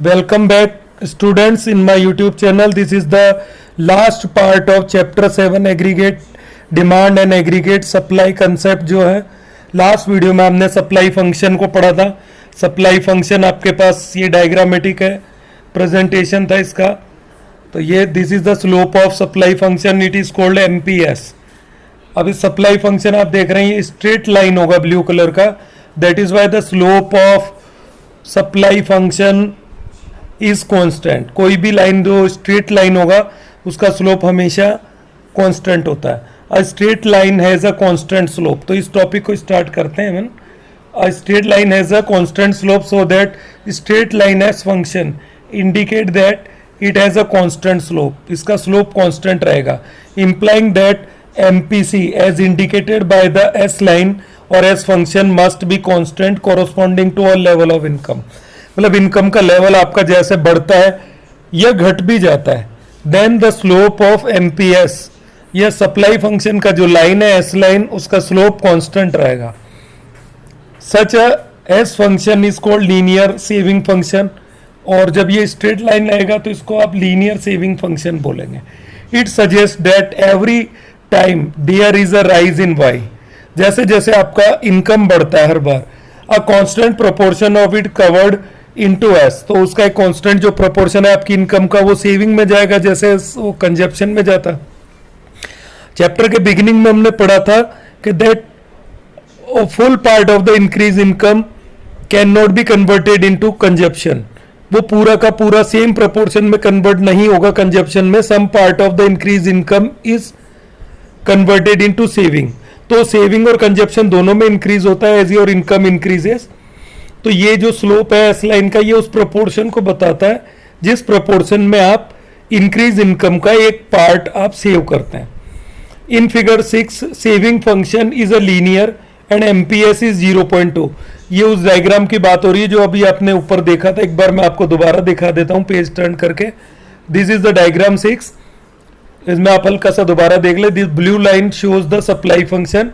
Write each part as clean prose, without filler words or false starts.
Welcome back, students, in my YouTube channel. This is the last part of chapter 7 aggregate demand and aggregate supply concept जो है last video में हमने supply function को पढ़ा था. Supply function आपके पास ये डायग्रामेटिक है, प्रेजेंटेशन था इसका. तो ये this is the slope of supply function, it is called MPS. अब इस सप्लाई फंक्शन आप देख रहे हैं ये स्ट्रेट लाइन होगा ब्लू कलर का. That is why the slope of supply function is constant. कोई भी लाइन जो स्ट्रेट लाइन होगा उसका स्लोप हमेशा कांस्टेंट होता है. A straight line has a constant slope. तो इस टॉपिक को स्टार्ट करते हैं. A straight line has a constant slope so that straight line S function indicate that it has a constant slope. इसका slope constant रहेगा, implying that MPC as indicated by the S line और S function must be constant corresponding to a level of income. मतलब income का level आपका जैसे बढ़ता है या घट भी जाता है, then the slope of MPS, यह सप्लाई फंक्शन का जो लाइन है एस लाइन, उसका स्लोप कांस्टेंट रहेगा. Such S function is called linear saving function. और जब ये स्ट्रेट लाइन रहेगा तो इसको आप लीनियर सेविंग फंक्शन बोलेंगे. It suggest that every time there is a rise in Y. जैसे जैसे आपका इनकम बढ़ता है हर बार, a constant proportion of it covered into S. तो उसका एक कांस्टेंट जो प्रोपोर्शन है आपकी इनकम का वो सेविंग में जाएगा जैसे वो कंजप्शन में जाता. चैप्टर के बिगिनिंग में हमने पढ़ा था कि that full part of the increase income can not be converted into consumption. वो पूरा का पूरा सेम प्रोपोर्शन में कन्वर्ट नहीं होगा कंजप्शन में. Some part of the increase income is converted into saving. तो सेविंग और कंजप्शन दोनों में इंक्रीज होता है एज योर इनकम इंक्रीजेस. तो ये जो स्लोप है एस लाइन का, ये उस प्रोपोर्शन को बताता है जिस प्रोपोर्शन में आप इंक्रीज इनकम का एक पार्ट आप सेव करते हैं. In figure 6 saving function is a linear and MPS is 0.2. ये उस डायग्राम की बात हो रही है जो अभी आपने ऊपर देखा था. एक बार मैं आपको दोबारा दिखा देता हूं पेज टर्न करके. This is the diagram 6. इसमें आप हल्का सा दोबारा देख ले. This blue line shows the supply function.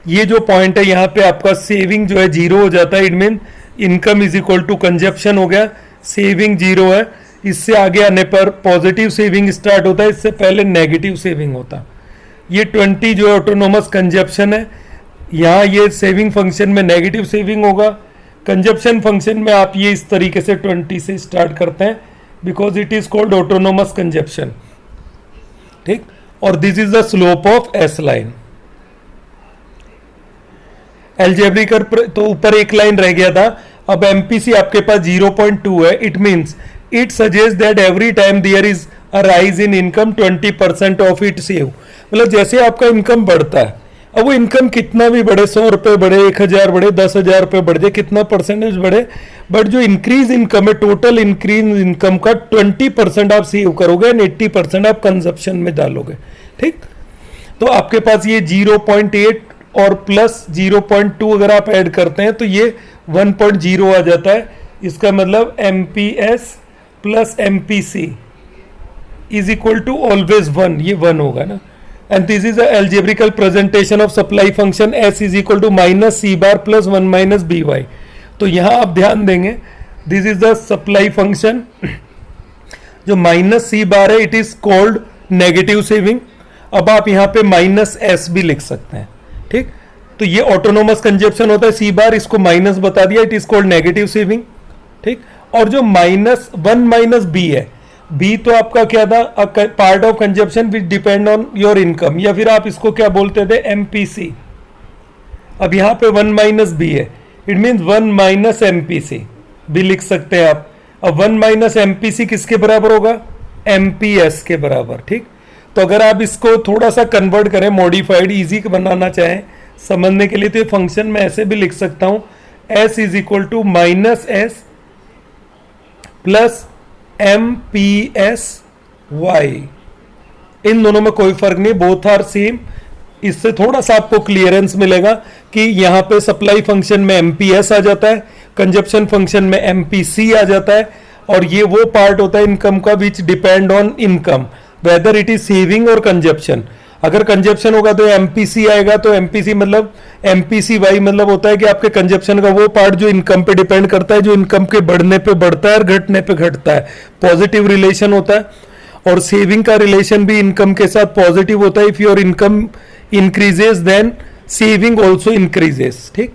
ये जो पॉइंट है यहाँ पे आपका सेविंग जो है 0 हो जाता है. It mean income is equal to consumption हो गया. सेविंग 0 है. इससे आगे आने पर पॉजिटिव सेविंग स्टार्ट होता है, इससे पहले नेगेटिव सेविंग होता. ये 20 जो ऑटोनोमस कंजप्शन है, यहाँ ये सेविंग फंक्शन में नेगेटिव सेविंग होगा. कंजप्शन फंक्शन में आप ये इस तरीके से 20 से स्टार्ट करते हैं because it is called autonomous consumption. ठीक. और this is the slope of S line. एल्जेब्रिकर तो ऊपर एक लाइन रह गया था. अब एमपीसी आपके पास 0.2 है. It means it suggest that every time there is a rise in income 20% of it save. मतलब जैसे आपका इनकम बढ़ता है, अब वो इनकम कितना भी बढ़े, 100 रुपए बढ़े, 1000 बढ़े, 10,000 रुपए बढ़ जाए, कितना परसेंटेज बढ़े, बट जो इंक्रीज इनकम है टोटल इंक्रीज इनकम का 20% आप सेव करोगे एंड 80% आप कंजप्शन में डालोगे. ठीक. तो आपके पास ये 0.8 और प्लस 0.2 अगर आप ऐड करते हैं तो ये 1.0 आ जाता है. इसका मतलब MPS plus MPC is equal to always 1. ये 1 होगा ना. And this is algebraical presentation of supply function S is equal to minus C bar plus 1 minus B Y. तो यहां आप ध्यान देंगे this is the supply function. जो minus C bar है it is called negative saving. अब आप यहां पे माइनस एस भी लिख सकते हैं. ठीक. तो ये ऑटोनोमस कंजप्शन होता है. सी बार इसको माइनस बता दिया, it is called negative saving. ठीक. और जो माइनस 1 माइनस बी है, बी तो आपका क्या था, part of consumption which depend on your income, या फिर आप इसको क्या बोलते थे, एमपीसी. अब यहां पे 1 माइनस बी है, इट मीन 1 माइनस एमपीसी भी लिख सकते हैं आप. अब 1 माइनस एमपीसी किसके बराबर होगा, एमपीएस के बराबर. ठीक. तो अगर आप इसको थोड़ा सा कन्वर्ट करें, मॉडिफाइड इजी बनाना चाहें समझने के लिए, तो ये फंक्शन मैं ऐसे भी लिख सकता हूं, S is equal to minus S plus M P S Y. इन दोनों में कोई फर्क नहीं, बोथ आर सेम. इससे थोड़ा सा आपको क्लियरेंस मिलेगा कि यहां पे सप्लाई फंक्शन में एमपीएस आ जाता है, कंजप्शन फंक्शन में एमपीसी आ जाता है. और ये वो पार्ट होता है इनकम का विच depend on income, whether it is saving और कंजप्शन. अगर कंजप्शन होगा तो एमपीसी आएगा, तो एमपीसी मतलब एमपीसी वाई मतलब होता है कि आपके कंजप्शन का वो पार्ट जो इनकम पे डिपेंड करता है, जो इनकम के बढ़ने पे बढ़ता है और घटने पे घटता है, पॉजिटिव रिलेशन होता है। और सेविंग का रिलेशन भी इनकम के साथ पॉजिटिव होता है। If your income increases then saving also increases. ठीक,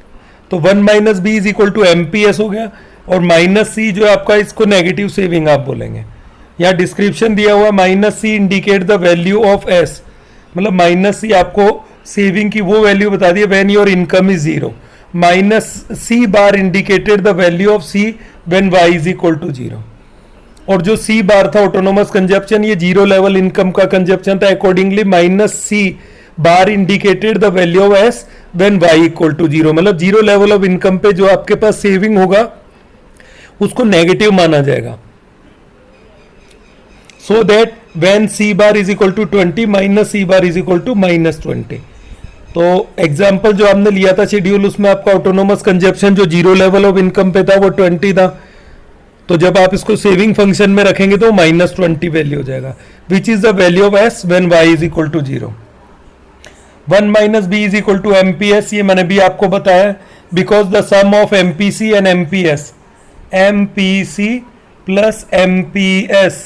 तो 1 minus B is equal to MPS हो गया, और माइनस सी जो है आपका, इसको नेगेटिव सेविंग आप बोलेंगे। यहाँ डिस्क्रिप्शन दिया हुआ minus C indicate the value of S, मतलब माइनस सी आपको सेविंग की वो वैल्यू बता दी when your income is zero. Minus C bar indicated the value of C when Y is equal to zero. और जो सी बार था autonomous consumption, ये जीरो लेवल इनकम का कंजप्शन था। Accordingly minus C bar indicated the value of S when Y equal to zero, मतलब zero level of income पे जो आपके पास सेविंग होगा उसको नेगेटिव माना जाएगा। So that when C bar is equal to 20 minus C bar is equal to minus 20। तो example जो हमने लिया था शेड्यूल, उसमें आपका ऑटोनोमस कंजप्शन जो जीरो लेवल ऑफ इनकम पे था वो 20 था। तो जब आप इसको सेविंग फंक्शन में रखेंगे तो माइनस 20 वैल्यू हो जाएगा, which is the value of S when Y is equal to zero. 1 minus B is equal to MPS, ये मैंने भी आपको बताया, because the sum of MPC and MPS, MPC plus MPS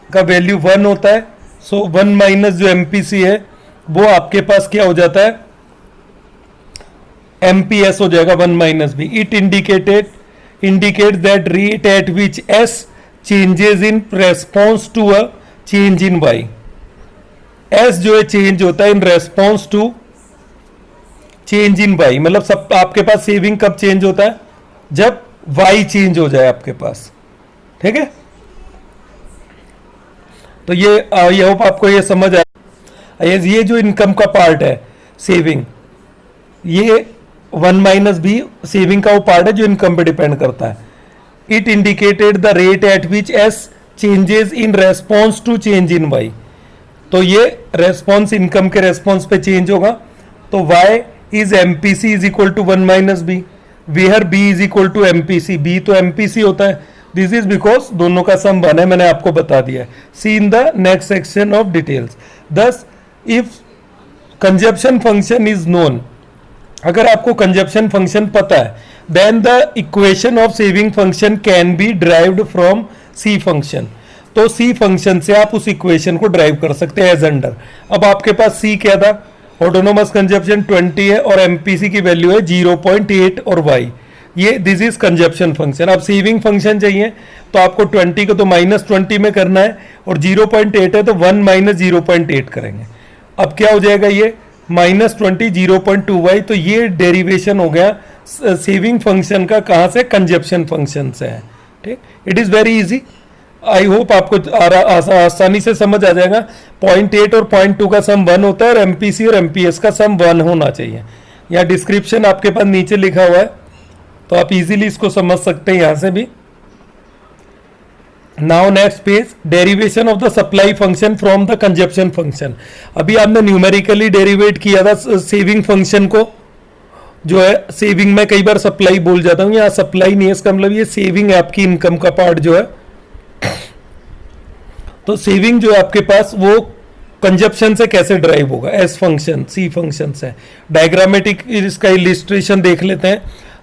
का वैल्यू 1 होता है। सो 1 माइनस जो एमपीसी है वो आपके पास क्या हो जाता है, एमपीएस हो जाएगा 1 minus B. It indicate that rate at which S changes in response to a change in Y. S जो है चेंज होता है in response to change in Y, मतलब सब आपके पास सेविंग कब चेंज होता है, जब वाई चेंज हो जाए आपके पास। ठीक है, तो ये होप आपको ये समझ आया। ये जो इनकम का पार्ट है सेविंग, ये 1 माइनस बी सेविंग का वो पार्ट है जो इनकम पे डिपेंड करता है। It indicated the rate at which S changes in response to change in Y. तो ये रेस्पॉन्स इनकम के रेस्पॉन्स पे चेंज होगा। तो Y is MPC is equal to 1 minus B, where B is equal to MPC, B तो MPC होता है। This is because दोनों का सम 1 है, मैंने आपको बता दिया है। See in the next section of details. Thus if consumption function is known, अगर आपको कंजप्शन फंक्शन पता है, then the equation of saving function can be derived from C function. तो सी फंक्शन से आप उस इक्वेशन को ड्राइव कर सकते हैं एज अंडर। अब आपके पास सी क्या था, ऑटोनोमस कंजप्शन 20 है और एमपीसी की वैल्यू है 0.8 और वाई, ये दिस इज कंजप्शन फंक्शन। अब सेविंग फंक्शन चाहिए तो आपको 20 को तो माइनस 20 में करना है, और 0.8 है तो 1 माइनस 0.8 करेंगे। अब क्या हो जाएगा, ये माइनस 20 0.2 वाई। तो ये डेरिवेशन हो गया सेविंग फंक्शन का, कहाँ से, कंजप्शन फंक्शन से है। ठीक, it is very easy. I hope आपको आसानी से समझ आ जाएगा। 0.8 और 0.2 का सम 1 होता है, और एमपीसी और एमपीएस का सम 1 होना चाहिए। यहाँ डिस्क्रिप्शन आपके पास नीचे लिखा हुआ है, तो आप इजीली इसको समझ सकते हैं यहाँ से भी। Now next page, derivation of the supply function from the consumption function. अभी आपने न्यूमेरिकली डेरिवेट किया था सेविंग फंक्शन को, जो है सेविंग में कई बार सप्लाई बोल जाता हूँ, यहाँ सप्लाई नहीं है, इसका मतलब ये सेविंग है आपकी इनकम का पार्ट जो है। तो सेविंग जो है आपके पास वो कंजप्शन से कैसे ड्राइव होगा, एस फंक्शन सी फंक्शन से। डायग्रामेटिक इसका इलिस्ट्रेशन देख लेते हैं।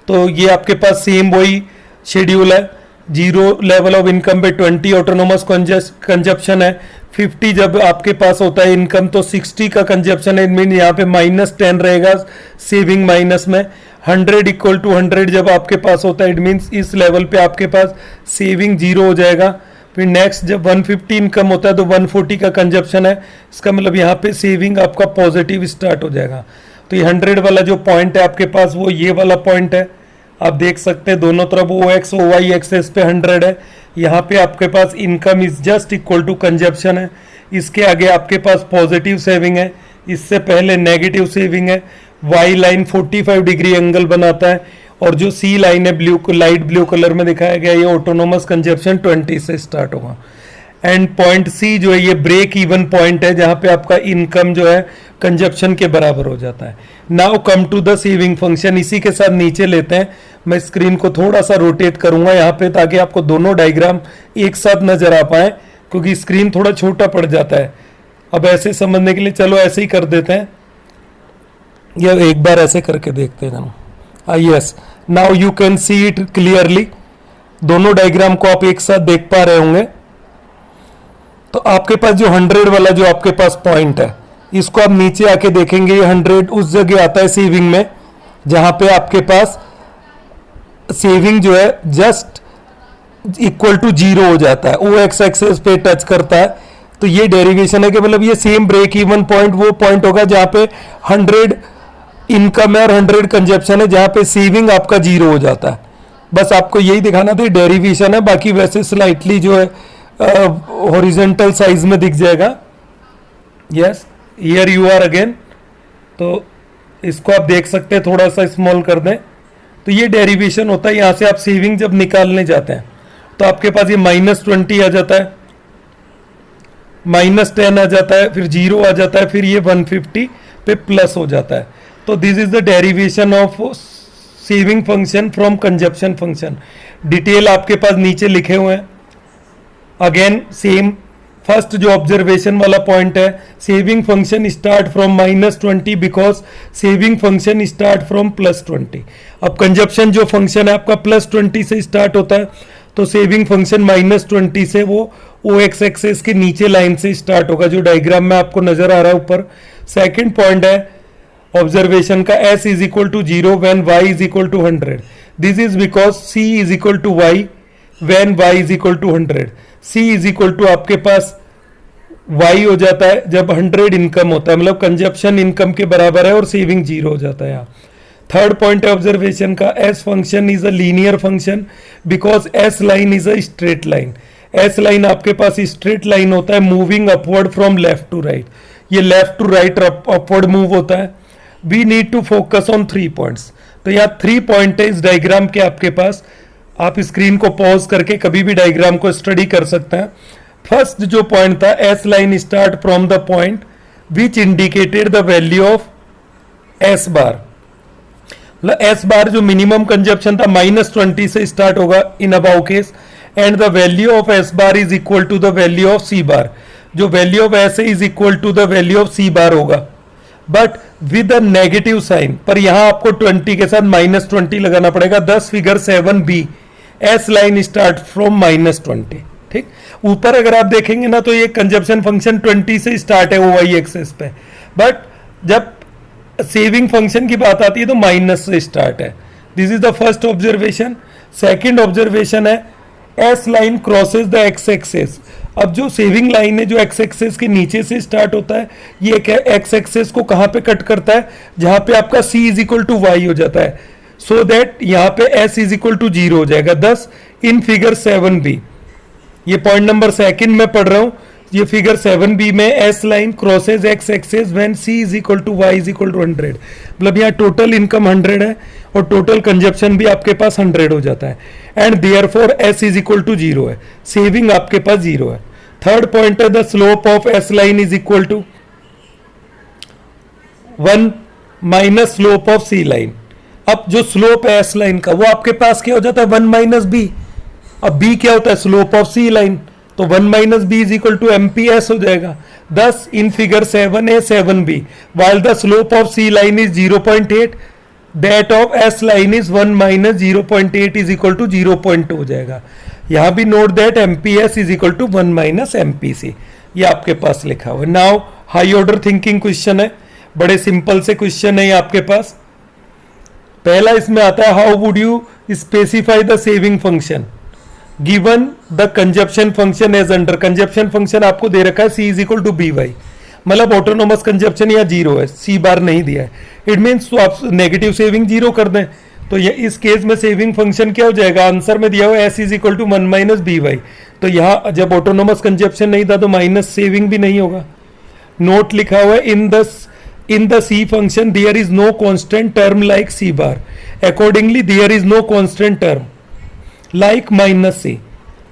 तो ये आपके पास सेम वही शेड्यूल है, जीरो लेवल ऑफ इनकम पे 20 ऑटोनोमस कंजप्शन है, 50 जब आपके पास होता है इनकम तो 60 का कंजप्शन है, इट मीन यहाँ पे -10 रहेगा सेविंग माइनस में। 100 इक्वल टू 100 जब आपके पास होता है, इट मीन्स इस लेवल पे आपके पास सेविंग 0 हो जाएगा। फिर नेक्स्ट जब 150 इनकम होता है तो 140 का कंजप्शन है, इसका मतलब यहाँ पे सेविंग आपका पॉजिटिव स्टार्ट हो जाएगा। तो ये 100 वाला जो पॉइंट है आपके पास वो ये वाला पॉइंट है, आप देख सकते हैं दोनों तरफ O X O Y axis पे 100 है। यहाँ पे आपके पास income is just equal to consumption है, इसके आगे आपके पास पॉजिटिव सेविंग है, इससे पहले नेगेटिव सेविंग है। वाई लाइन 45 डिग्री एंगल बनाता है, और जो सी लाइन है ब्लू लाइट ब्लू कलर में दिखाया गया, ये ऑटोनोमस कंजप्शन 20 से स्टार्ट होगा। एंड पॉइंट सी जो है ये ब्रेक इवन पॉइंट है, जहाँ पे आपका इनकम जो है कंजप्शन के बराबर हो जाता है। Now come to the saving function, इसी के साथ नीचे लेते हैं। मैं स्क्रीन को थोड़ा सा रोटेट करूंगा यहाँ पे, ताकि आपको दोनों डायग्राम एक साथ नजर आ पाए, क्योंकि स्क्रीन थोड़ा छोटा पड़ जाता है अब ऐसे समझने के लिए चलो ऐसे ही कर देते हैं, या एक बार ऐसे करके देखते हैं। Yes, now you can see it clearly. दोनों डायग्राम को आप एक साथ देख पा रहे होंगे। तो आपके पास जो 100 वाला जो आपके पास पॉइंट है, इसको आप नीचे आके देखेंगे, ये 100 उस जगह आता है सेविंग में जहां पे आपके पास सेविंग जो है जस्ट इक्वल टू 0 हो जाता है, वो एक्स एक्सेस पे टच करता है। तो ये डेरिवेशन है कि मतलब ये सेम ब्रेक इवन पॉइंट वो पॉइंट होगा जहां पे 100 इनकम है और 100 कंजप्शन है, जहां पे सेविंग आपका 0 हो जाता है। बस आपको यही दिखाना था, डेरिवेशन है, बाकी वैसे स्लाइटली जो है हॉरिजॉन्टल साइज में दिख जाएगा। Yes, here you are again. तो इसको आप देख सकते हैं, थोड़ा सा स्मॉल कर दें। तो ये डेरिवेशन होता है। यहां से आप सेविंग जब निकालने जाते हैं तो आपके पास ये -20 आ जाता है, -10 आ जाता है, फिर 0 आ जाता है, फिर ये 150 पे प्लस हो जाता है। तो this is the derivation of saving function from consumption function. Detail आपके पास नीचे लिखे हुए हैं। अगेन सेम, फर्स्ट जो ऑब्जर्वेशन वाला पॉइंट है, saving function start from -20 because saving function start from +20। अब कंजप्शन जो फंक्शन है आपका +20 से स्टार्ट होता है, तो सेविंग फंक्शन -20 से वो ओ एक्स एक्सेस के नीचे लाइन से स्टार्ट होगा, जो डायग्राम में आपको नजर आ रहा है ऊपर। सेकेंड पॉइंट है ऑब्जर्वेशन का, s is equal to 0 when y is equal to 100। This is because c is equal to y when y is equal to 100। c is equal to आपके पास y हो जाता है जब 100 इनकम होता है, मतलब कंजप्शन इनकम के बराबर है और सेविंग 0 हो जाता है यहाँ। थर्ड पॉइंट है ऑब्जर्वेशन का, s function is a linear function because s line is a straight line. s line आपके पास स्ट्रेट लाइन होता है moving upward from left to right. ये left to right upward move होता है। We need to focus on 3 points. तो यहाँ 3 point है इस डायग्राम के आपके पास। आप स्क्रीन को पॉज करके कभी भी डायग्राम को स्टडी कर सकते हैं। फर्स्ट जो पॉइंट था, S line start from the point which indicated the value of S bar. मतलब एस बार जो मिनिमम कंजप्शन था -20 से स्टार्ट होगा in above case, and the value of S bar is equal to the value of C bar. जो value of S is equal to the value of C bar होगा, but with a negative sign. पर यहां आपको 20 के साथ -20 लगाना पड़ेगा। 10 figure 7b, S line start from -20। ठीक, ऊपर अगर आप देखेंगे ना तो ये कंजप्शन फंक्शन 20 से स्टार्ट है वाई एक्सेस पे, बट जब सेविंग फंक्शन की बात आती है तो माइनस से स्टार्ट है। This is the first observation. Second observation है, S line crosses the X axis. अब जो सेविंग लाइन है जो एक्स एक्सेस के नीचे से स्टार्ट होता है, ये एक्स एक्सेस को कहां पे कट करता है, जहां पे आपका c is equal to Y हो जाता है, सो दैट यहां पे s इज इक्वल टू 0 हो जाएगा। 10 इन फिगर 7b, ये पॉइंट नंबर सेकंड में पढ़ रहा हूं। ये फिगर 7b में S line crosses X axis when c is equal to y is equal to 100। मतलब यहाँ टोटल इनकम 100 है और टोटल कंजप्शन भी आपके पास 100 हो जाता है, and therefore s is equal to 0 है, सेविंग आपके पास 0 है। थर्ड पॉइंट है, the slope of S line is equal to 1 minus slope of C line. अब जो स्लोप है एस लाइन का वो आपके पास क्या हो जाता है, 1 माइनस बी। अब b क्या होता है, स्लोप ऑफ सी लाइन, तो 1 minus B is equal to MPS हो जाएगा। 10 in figure 7a 7b, while the slope of c line is 0.8, that of s line is 1 minus 0.8 is equal to 0.2 हो जाएगा। यहां भी note that MPS is equal to 1 minus MPC, ये आपके पास लिखा हुआ है। Now high order thinking question है, बड़े सिंपल से क्वेश्चन है ये आपके पास। पहला इसमें आता है, how would you specify the saving function given the consumption function as under. Consumption function आपको दे रखा है c is equal to B Y, मतलब ऑटोनोमस कंजप्शन यहाँ 0 है, c बार नहीं दिया है। इट मीन्स तो आप नेगेटिव सेविंग 0 कर दें, तो ये इस केस में सेविंग फंक्शन क्या हो जाएगा, आंसर में दिया हुआ s is equal to 1 minus B Y. तो यहाँ जब ऑटोनोमस कंजप्शन नहीं था तो माइनस सेविंग भी नहीं होगा। नोट लिखा हुआ है, in the c function there is no constant term like c bar, accordingly there is no constant term like minus C.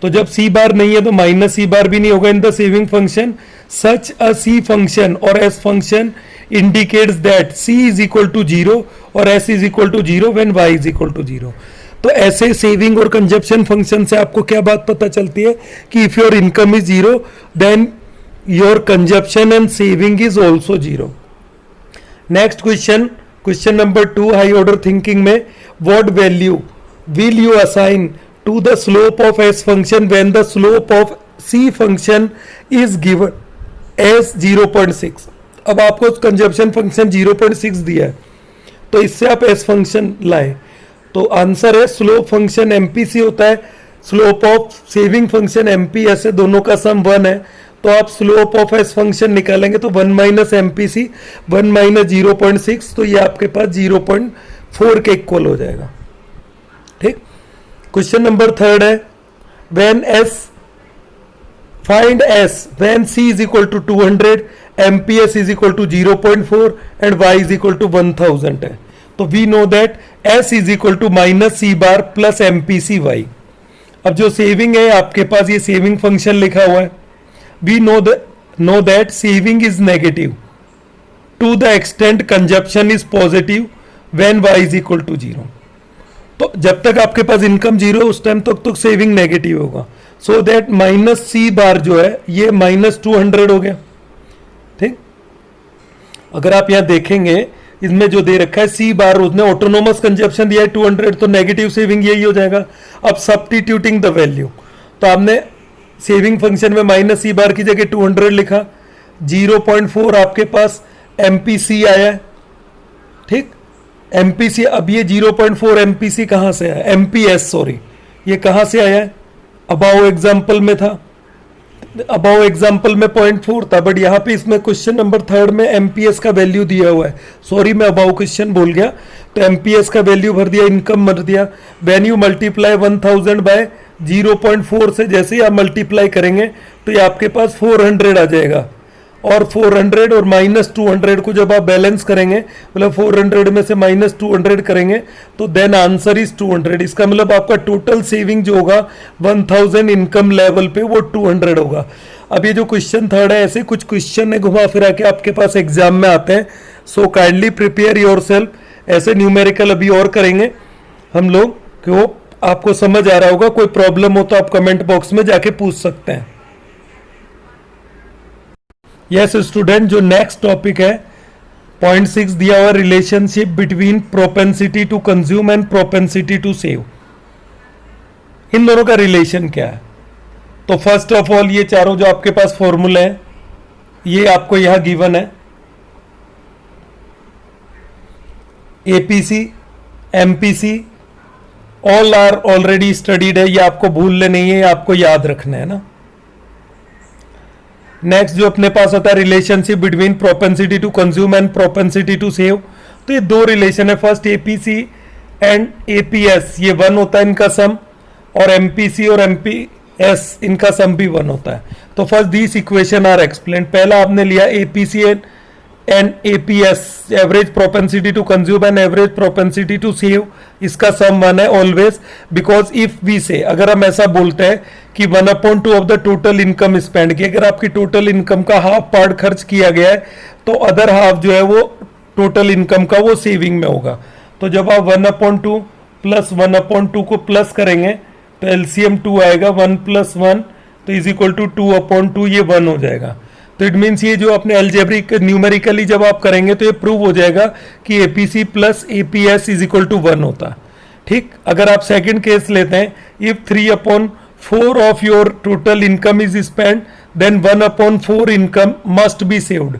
तो जब सी बार नहीं है तो माइनस सी बार भी नहीं होगा in the saving function. Such a C function और S function indicates that C is equal to 0 और S is equal to 0 when Y is equal to 0। तो ऐसे सेविंग और कंजप्शन फंक्शन से आपको क्या बात पता चलती है कि if your income is 0 then your consumption and saving is also 0. Next question number 2, high order thinking में, what value will you assign to the slope of s function when the slope of c function is given as 0.6. अब आपको consumption function 0.6 दिया है, तो इससे आप S function लाएं, तो आंसर है स्लोप फंक्शन एमपीसी होता है, slope of saving function MPS है, दोनों का सम 1 है, तो आप स्लोप ऑफ एस फंक्शन निकालेंगे तो 1 माइनस एमपीसी 1 माइनस 0.6, तो ये आपके पास 0.4 के इक्वल हो जाएगा. ठीक. क्वेश्चन नंबर 3 है, when S find S when C is equal to 200, MPS is equal to 0.4 and Y is equal to 1000 है. तो we know that S is equal to minus C bar plus MPC Y. अब जो saving है आपके पास ये saving function लिखा हुआ है. We know that saving is negative to the extent consumption is positive when Y is equal to 0. तो जब तक आपके पास इनकम 0 है उस टाइम तक तो सेविंग नेगेटिव होगा. So that minus C bar जो है ये माइनस 200 हो गया. ठीक. अगर आप यहां देखेंगे इसमें जो दे रखा है सी बार, उसने ऑटोनोमस कंजप्शन दिया है 200, तो नेगेटिव सेविंग यही हो जाएगा. अब सब्स्टिट्यूटिंग द वैल्यू, तो आपने सेविंग फंक्शन में माइनस सी बार की जगह 200 लिखा, 0.4 आपके पास एमपीसी आया है. ठीक. एमपीसी, अब ये 0.4 एमपीसी कहां से आया, एमपीएस सॉरी, ये कहां से आया है, अबाउ एग्जाम्पल में था, अबाउ एग्जाम्पल में 0.4 था, बट यहाँ पे इसमें क्वेश्चन नंबर 3 में एमपीएस का वैल्यू दिया हुआ है. सॉरी मैं अबाउ क्वेश्चन बोल गया, तो एमपीएस का वैल्यू भर दिया, इनकम भर दिया. व्हेन यू मल्टीप्लाई 1000 बाय 0.4 से जैसे ही आप मल्टीप्लाई करेंगे तो ये आपके पास 400 आ जाएगा. और 400 और माइनस 200 को जब आप बैलेंस करेंगे, मतलब 400 में से माइनस 200 करेंगे तो देन आंसर इज 200. इसका मतलब आपका टोटल सेविंग जो होगा 1000 इनकम लेवल पे वो 200 होगा. अब ये जो क्वेश्चन 3 है, ऐसे कुछ क्वेश्चन है घुमा फिरा के आपके पास एग्जाम में आते हैं. So kindly prepare yourself. ऐसे न्यूमेरिकल अभी और करेंगे हम लोग, कि वो आपको समझ आ रहा होगा. कोई प्रॉब्लम हो तो आप कमेंट बॉक्स में जाके पूछ सकते हैं. यस स्टूडेंट, जो नेक्स्ट टॉपिक है 0.6 दिया हुआ, relationship between propensity to consume and propensity to save. इन दोनों का रिलेशन क्या है? तो फर्स्ट ऑफ ऑल ये चारों जो आपके पास फॉर्मूले हैं ये आपको यहां गिवन है. APC, MPC all are already studied है, ये आपको भूलने नहीं है, आपको याद रखना है ना. नेक्स्ट जो अपने पास होता है relationship between propensity to consume and propensity to save. तो ये दो रिलेशन है, फर्स्ट एपीसी एंड एपीएस, ये 1 होता है इनका सम, और एमपीसी और एमपीएस इनका सम भी 1 होता है. तो first this equation are explain. पहला आपने लिया APC and APS, average propensity to consume and average propensity to save, इसका सम 1 है ऑलवेज. बिकॉज इफ वी से, अगर हम ऐसा बोलते हैं कि 1/2 of the total income spend की, अगर आपकी टोटल इनकम का हाफ पार्ट खर्च किया गया है तो अदर हाफ जो है वो टोटल इनकम का वो सेविंग में होगा. तो जब आप 1/2 प्लस 1/2 को प्लस करेंगे तो एलसीएम 2 आएगा, 1 + 1 तो इज इक्वल टू 2/2, ये 1 हो जाएगा. तो इट मीन्स ये जो अपने एल्जेब्रिक न्यूमेरिकली जब आप करेंगे तो ये प्रूव हो जाएगा कि APC plus APS is equal to 1 होता है. ठीक. अगर आप सेकंड केस लेते हैं, if 3/4 of your total income is spend then 1/4 income must be saved.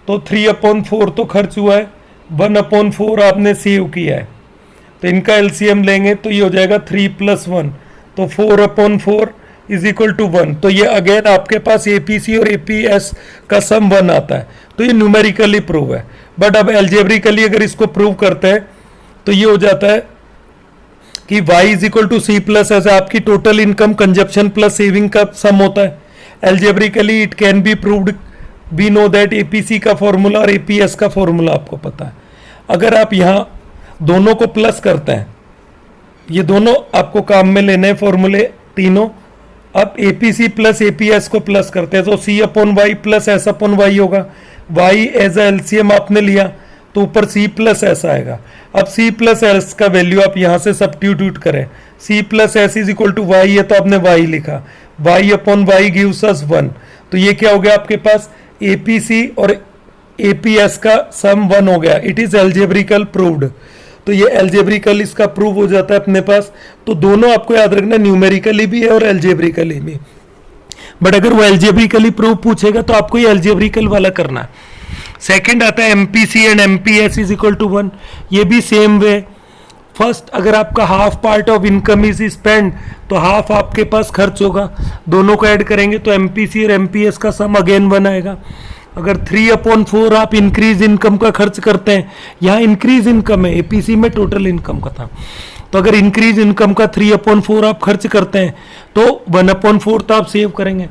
तो 3/4 तो खर्च हुआ है, 1/4 आपने सेव किया है, तो इनका एलसीएम लेंगे तो ये हो जाएगा 3 + 1, तो 4/4 इज इक्वल टू 1. तो ये अगेन आपके पास एपीसी और एपीएस का सम 1 आता है. तो ये न्यूमेरिकली प्रूव है. बट अब एल्जेब्रिकली अगर इसको प्रूव करते हैं तो ये हो जाता है कि y is equal to C plus S, आपकी total income consumption plus saving का सम होता है. Algebraically it can be proved. We know that APC का फॉर्मूला और एपीएस का फॉर्मूला आपको पता है. अगर आप यहाँ दोनों को प्लस करते हैं, ये दोनों आपको काम में लेने हैं फॉर्मूले तीनों. अब एपीसी प्लस एपीएस को प्लस करते हैं तो C/Y प्लस S/Y होगा. y एज एलसीएम आपने लिया तो ऊपर C प्लस S आएगा. अब C प्लस S का वैल्यू आप यहां से सब्स्टिट्यूट करें. C plus S is equal to Y है तो आपने Y लिखा, y/Y गिव्स अस 1. तो ये क्या हो गया आपके पास, एपीसी और एपीएस का सम 1 हो गया। It is algebraical proved. तो ये एल्जेब्रिकल इसका प्रूव हो जाता है अपने पास। तो दोनों आपको याद रखना, न्यूमेरिकली भी है और एल्जेब्रिकली भी। बट अगर वो एल्जेब्रिकली प्रूव पूछेगा तो आपको ये एल्जेब्रिकल वाला करना है। सेकंड आता है MPC and MPS is equal to 1। ये भी सेम वे। फर्स्ट, अगर आपका half part of income is spend तो हाफ आपके पास खर्च होगा। दोनों को ऐड करेंगे तो एमपीसी और एमपीएस का सम अगेन 1 आएगा। अगर 3/4 आप इंक्रीज इनकम का खर्च करते हैं, यहाँ इंक्रीज इनकम है, एपीसी में टोटल इनकम का था, तो अगर इंक्रीज इनकम का 3/4 आप खर्च करते हैं तो 1/4 तो आप सेव करेंगे।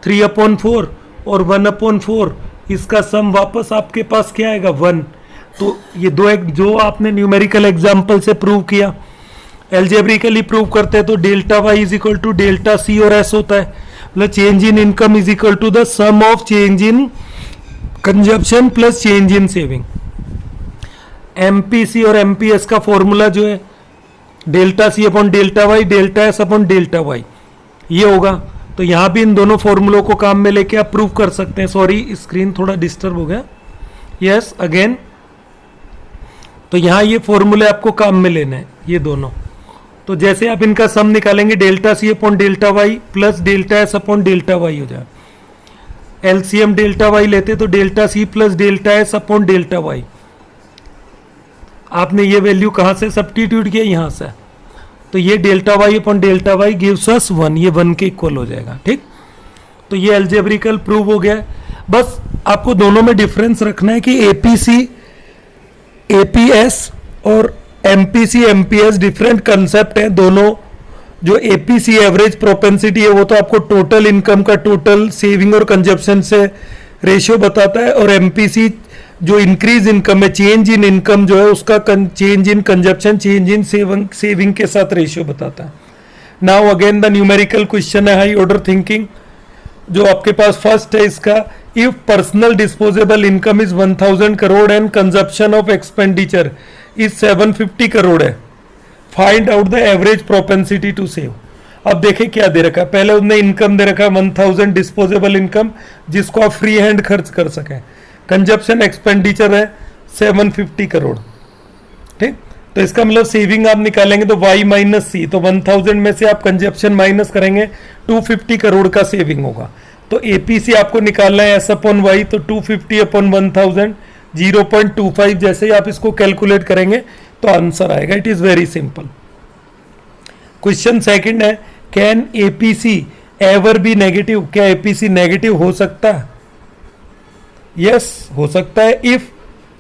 3/4 और 1/4 इसका सम वापस आपके पास क्या आएगा, 1। तो ये दो एक जो आपने न्यूमेरिकल एग्जाम्पल से प्रूव किया, एल्जेब्रिकली प्रूव करते हैं तो delta Y is equal to delta C और एस होता है। मतलब change in income is equal to the sum of change in consumption plus change in saving. MPC और एमपीएस का फॉर्मूला जो है delta C upon delta Y, delta S upon delta Y, ये होगा। तो यहां भी इन दोनों फॉर्मूलों को काम में लेके आप प्रूव कर सकते हैं। सॉरी, स्क्रीन थोड़ा डिस्टर्ब हो गया। Yes, again. तो यहां ये फॉर्मूले आपको काम में लेने हैं, ये दोनों। तो जैसे आप इनका सम निकालेंगे, delta C upon delta Y plus delta S upon delta Y हो जाए। एलसीएम डेल्टा वाई लेते तो delta C plus delta S upon delta Y. आपने ये वैल्यू कहां से सब्स्टिट्यूट किया, यहां से। तो ये delta Y upon delta Y gives us 1, ये 1 के इक्वल हो जाएगा। ठीक, तो ये एल्जेब्रिकल प्रूव हो गया। बस आपको दोनों में डिफरेंस रखना है कि एपीसी एपीएस और एमपीसी एमपीएस डिफरेंट कंसेप्ट हैं दोनों। जो एपीसी एवरेज प्रोपेंसिटी है वो तो आपको टोटल इनकम का टोटल सेविंग और कंजप्शन से रेशियो बताता है, और एमपीसी जो इंक्रीज इनकम है, चेंज इन इनकम जो है उसका change in consumption, change in saving के साथ रेशियो बताता है। Now again the numerical question है हाई ऑर्डर थिंकिंग। जो आपके पास फर्स्ट है इसका, if personal disposable income is 1000 crore and consumption of expenditure is 750 crore है, find out the average propensity to save. अब देखें क्या दे रखा है। पहले उन्हें इनकम दे रखा है 1000 डिस्पोजेबल इनकम, जिसको आप फ्री हैंड खर्च कर सकें। कंजप्शन एक्सपेंडिचर है 750 करोड़। ठीक, तो इसका मतलब सेविंग आप निकालेंगे तो y माइनस सी, तो 1000 में से आप कंजप्शन माइनस करेंगे 250 करोड़ का सेविंग होगा। तो एपीसी आपको निकालना है एस अपॉन वाई, तो 250 अपॉन 1000 0.25। जैसे ही आप इसको कैलकुलेट करेंगे तो आंसर आएगा। It is very simple. Question second है, can APC ever be negative? क्या एपीसी नेगेटिव हो सकता है? यस, हो सकता है। If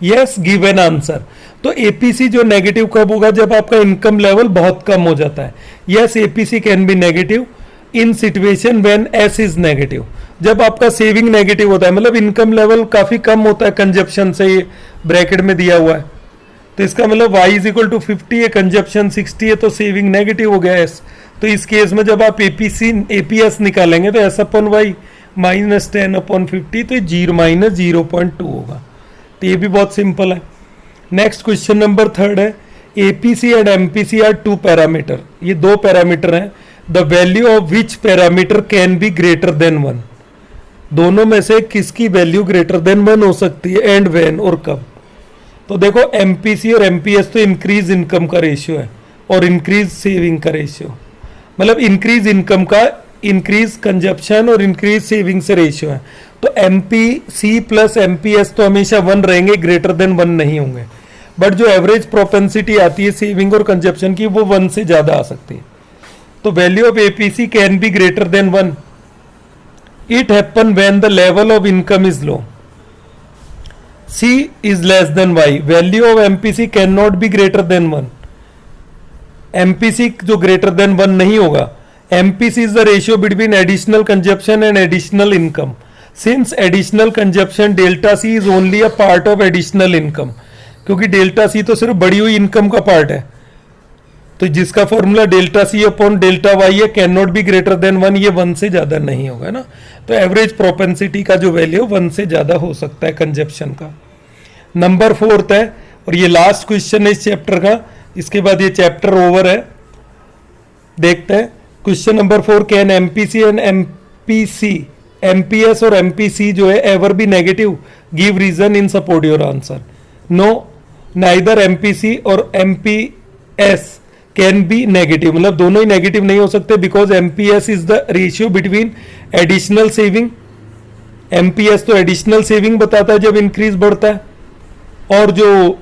yes give an answer. तो एपीसी जो नेगेटिव कब होगा? जब आपका इनकम लेवल बहुत कम हो जाता है। Yes, APC can be negative in situation when S is negative. जब आपका सेविंग नेगेटिव होता है, मतलब इनकम लेवल काफी कम होता है कंजप्शन से, ये ब्रैकेट में दिया हुआ है। तो इसका मतलब y इज इक्वल टू 50 है, कंजप्शन 60 है, तो सेविंग नेगेटिव हो गया एस। तो इस केस में जब आप एपीएस निकालेंगे तो S upon Y minus 10 upon 50, तो 0 माइनस 0.2 होगा। तो ये भी बहुत सिंपल है। नेक्स्ट क्वेश्चन नंबर थर्ड है, APC and MPC are 2 parameter. ये 2 पैरामीटर हैं। The value of which parameter can be greater than 1? दोनों में से किसकी वैल्यू ग्रेटर देन 1 हो सकती है, एंड व्हेन, और कब? तो देखो, एमपीसी और एमपीएस तो इंक्रीज इनकम का रेशियो है और इंक्रीज सेविंग का रेशियो, मतलब इंक्रीज इनकम का इंक्रीज कंजप्शन और इंक्रीज सेविंग से रेशियो है। तो एमपीसी प्लस एमपीएस तो हमेशा 1 रहेंगे, ग्रेटर देन 1 नहीं होंगे। बट जो एवरेज प्रोपेंसिटी आती है सेविंग और कंजप्शन की, वो 1 से ज्यादा आ सकती है। तो value of APC can be greater than 1। It happen when the level of income is low, C is less than Y. Value of MPC cannot be greater than 1. MPC जो greater than 1 नहीं होगा। MPC is the ratio between additional consumption and additional income. Since additional consumption delta C is only a part of additional income. क्योंकि delta C तो सिर्फ बढ़ी हुई income का part है, तो जिसका formula delta C upon delta Y है, can not be greater than 1, ये 1 से ज्यादा नहीं होगा ना। तो एवरेज प्रोपेंसिटी का जो वैल्यू 1 से ज्यादा हो सकता है कंजप्शन का। नंबर 4 है, और ये लास्ट क्वेश्चन है इस चैप्टर का, इसके बाद ये चैप्टर ओवर है। देखते हैं question number 4, can MPC and MPC MPS और MPC जो है ever be negative? Give reason in support your answer. No, neither MPC और MPS कैन बी नेगेटिव, मतलब दोनों ही नेगेटिव नहीं हो सकते, because MPS is the ratio between additional saving. MPS तो एडिशनल सेविंग बताता है जब इंक्रीज बढ़ता है, और जो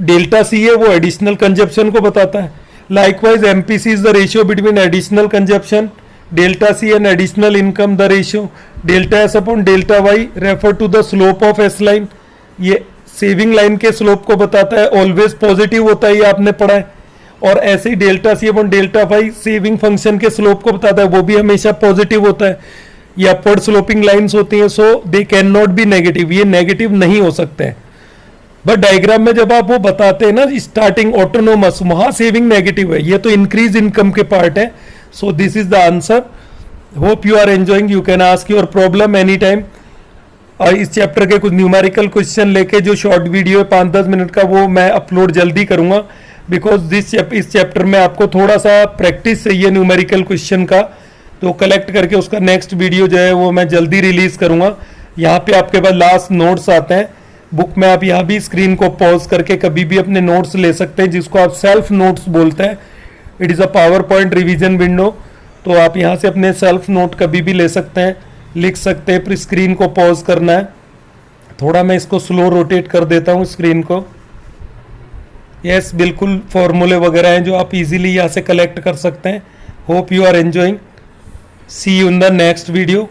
डेल्टा सी है वो एडिशनल कंजप्शन को बताता है. Likewise MPC is the ratio between additional consumption, delta C and additional income. The ratio delta S upon delta Y refer to the slope of S line. ये saving line के slope को बताता है, always positive होता है, ये आपने पढ़ा है. और ऐसे ही delta C upon delta Y saving function के स्लोप को बताता है, वो भी हमेशा पॉजिटिव होता है. ये अपवर्ड स्लोपिंग लाइंस होती हैं, so they can not be negative, ये नेगेटिव नहीं हो सकते हैं. बट डायग्राम में जब आप वो बताते हैं ना स्टार्टिंग ऑटोनोमस, वहां सेविंग नेगेटिव है, ये तो इंक्रीज इनकम के पार्ट है. So this is the answer. Hope you are enjoying. You can ask your problem any time. और इस चैप्टर के कुछ न्यूमेरिकल क्वेश्चन लेके जो शॉर्ट वीडियो है 5-10 मिनट का, वो मैं अपलोड जल्दी करूंगा, बिकॉज इस चैप्टर में आपको थोड़ा सा प्रैक्टिस चाहिए न्यूमेरिकल क्वेश्चन का. तो कलेक्ट करके उसका नेक्स्ट वीडियो जो है वो मैं जल्दी रिलीज करूंगा. यहाँ पे आपके पास लास्ट नोट्स आते हैं बुक में, आप यहाँ भी स्क्रीन को पॉज करके कभी भी अपने नोट्स ले सकते हैं, जिसको आप सेल्फ नोट्स बोलते हैं. It is a power point revision window. तो आप यहाँ से अपने सेल्फ नोट कभी भी ले सकते हैं, लिख सकते हैं, फिर स्क्रीन को पॉज करना है. थोड़ा मैं इसको स्लो रोटेट कर देता हूँ स्क्रीन को. यस, बिल्कुल फॉर्मूले वगैरह हैं जो आप इजीली यहाँ से कलेक्ट कर सकते हैं. Hope you are enjoying. See you in the next video.